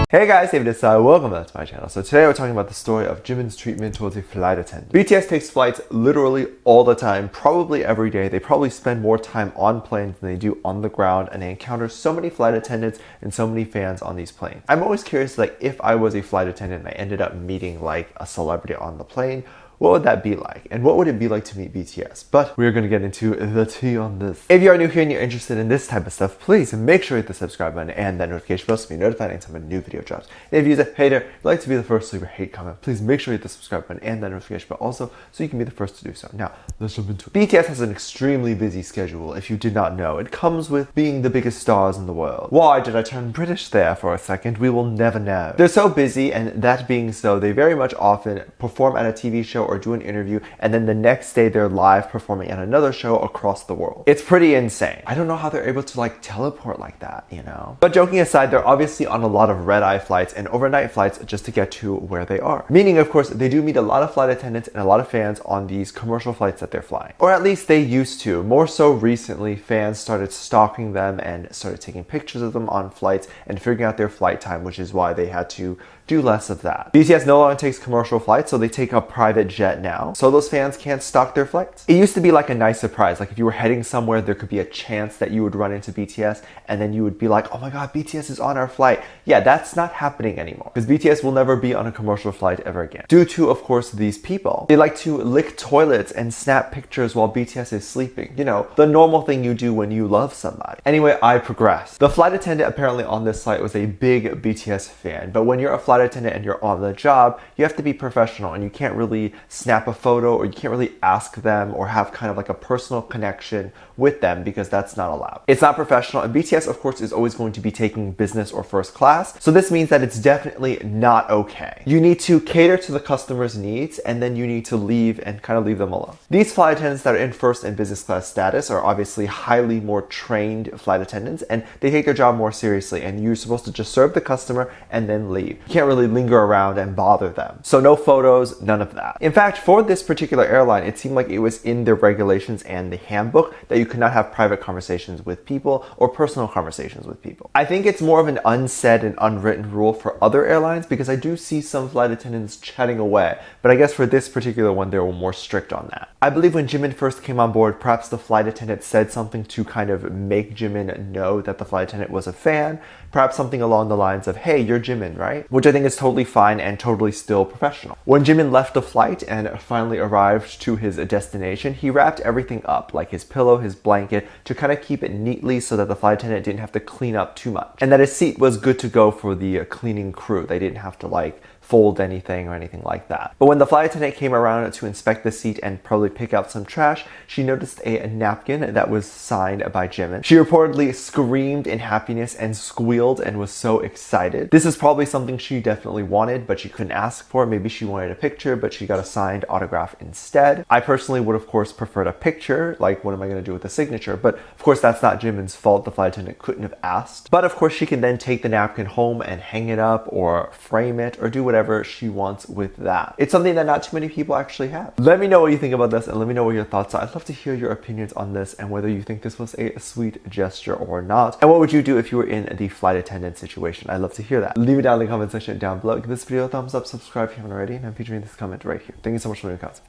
Hey guys, David this side. Welcome back to my channel. So today we're talking about the story of Jimin's treatment towards a flight attendant. BTS takes flights literally all the time, probably every day. They probably spend more time on planes than they do on the ground, and they encounter so many flight attendants and so many fans on these planes. I'm always curious, like, if I was a flight attendant and I ended up meeting like a celebrity on the plane, what would that be like? And what would it be like to meet BTS? But we're gonna get into the tea on this. If you are new here and you're interested in this type of stuff, please make sure you hit the subscribe button and that notification bell so you be notified anytime a new video drops. And if you're a hater, you'd like to be the first to leave a hate comment, please make sure you hit the subscribe button and that notification bell also so you can be the first to do so. Now, let's jump into it. BTS has an extremely busy schedule, if you did not know. It comes with being the biggest stars in the world. Why did I turn British there for a second? We will never know. They're so busy, and that being so, they very much often perform at a TV show or do an interview, and then the next day they're live performing at another show across the world. It's pretty insane. I don't know how they're able to like teleport like that, you know? But joking aside, they're obviously on a lot of red-eye flights and overnight flights just to get to where they are. Meaning, of course, they do meet a lot of flight attendants and a lot of fans on these commercial flights that they're flying. Or at least they used to. More so recently, fans started stalking them and started taking pictures of them on flights and figuring out their flight time, which is why they had to do less of that. BTS no longer takes commercial flights, so they take a private jet now, so those fans can't stalk their flights. It used to be like a nice surprise, like if you were heading somewhere, there could be a chance that you would run into BTS, and then you would be like, oh my god, BTS is on our flight. Yeah, that's not happening anymore, because BTS will never be on a commercial flight ever again. Due to, of course, these people. They like to lick toilets and snap pictures while BTS is sleeping. You know, the normal thing you do when you love somebody. Anyway, I progress. The flight attendant apparently on this flight was a big BTS fan, but when you're a flight attendant and you're on the job, you have to be professional, and you can't really snap a photo, or you can't really ask them or have kind of like a personal connection with them, because that's not allowed. It's not professional, and BTS of course is always going to be taking business or first class, so this means that it's definitely not okay. You need to cater to the customer's needs, and then you need to leave and kind of leave them alone. These flight attendants that are in first and business class status are obviously highly more trained flight attendants, and they take their job more seriously, and you're supposed to just serve the customer and then leave. You can't really linger around and bother them. So no photos, none of that. In fact, for this particular airline, it seemed like it was in their regulations and the handbook that you could not have private conversations with people or personal conversations with people. I think it's more of an unsaid and unwritten rule for other airlines, because I do see some flight attendants chatting away, but I guess for this particular one, they were more strict on that. I believe when Jimin first came on board, perhaps the flight attendant said something to kind of make Jimin know that the flight attendant was a fan, perhaps something along the lines of, hey, you're Jimin, right? Which I think is totally fine and totally still professional. When Jimin left the flight and finally arrived to his destination, he wrapped everything up, like his pillow, his blanket, to kind of keep it neatly so that the flight attendant didn't have to clean up too much. And that his seat was good to go for the cleaning crew. They didn't have to like fold anything or anything like that. But when the flight attendant came around to inspect the seat and probably pick out some trash, she noticed a napkin that was signed by Jimin. She reportedly screamed in happiness and squealed and was so excited. This is probably something she definitely wanted, but she couldn't ask for. Maybe she wanted a picture, but she got a signed autograph instead. I personally would of course preferred a picture, like what am I going to do with a signature? But of course that's not Jimin's fault. The flight attendant couldn't have asked. But of course she can then take the napkin home and hang it up or frame it or do whatever she wants with that. It's something that not too many people actually have. Let me know what you think about this, and let me know what your thoughts are. I'd love to hear your opinions on this and whether you think this was a sweet gesture or not. And what would you do if you were in the flight attendant situation? I'd love to hear that. Leave it down in the comment section down below. Give this video a thumbs up, subscribe if you haven't already, and I'm featuring this comment right here. Thank you so much for your comments.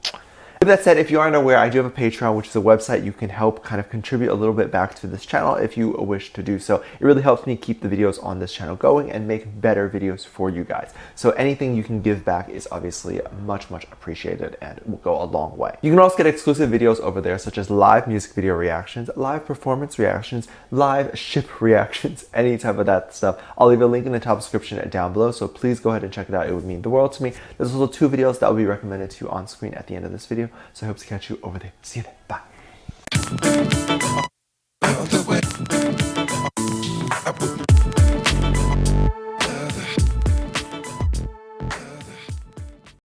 With that said, if you aren't aware, I do have a Patreon, which is a website you can help kind of contribute a little bit back to this channel if you wish to do so. It really helps me keep the videos on this channel going and make better videos for you guys. So anything you can give back is obviously much, much appreciated and will go a long way. You can also get exclusive videos over there, such as live music video reactions, live performance reactions, live ship reactions, any type of that stuff. I'll leave a link in the top description down below, so please go ahead and check it out. It would mean the world to me. There's also 2 videos that will be recommended to you on screen at the end of this video. So I hope to catch you over there. See you then. Bye.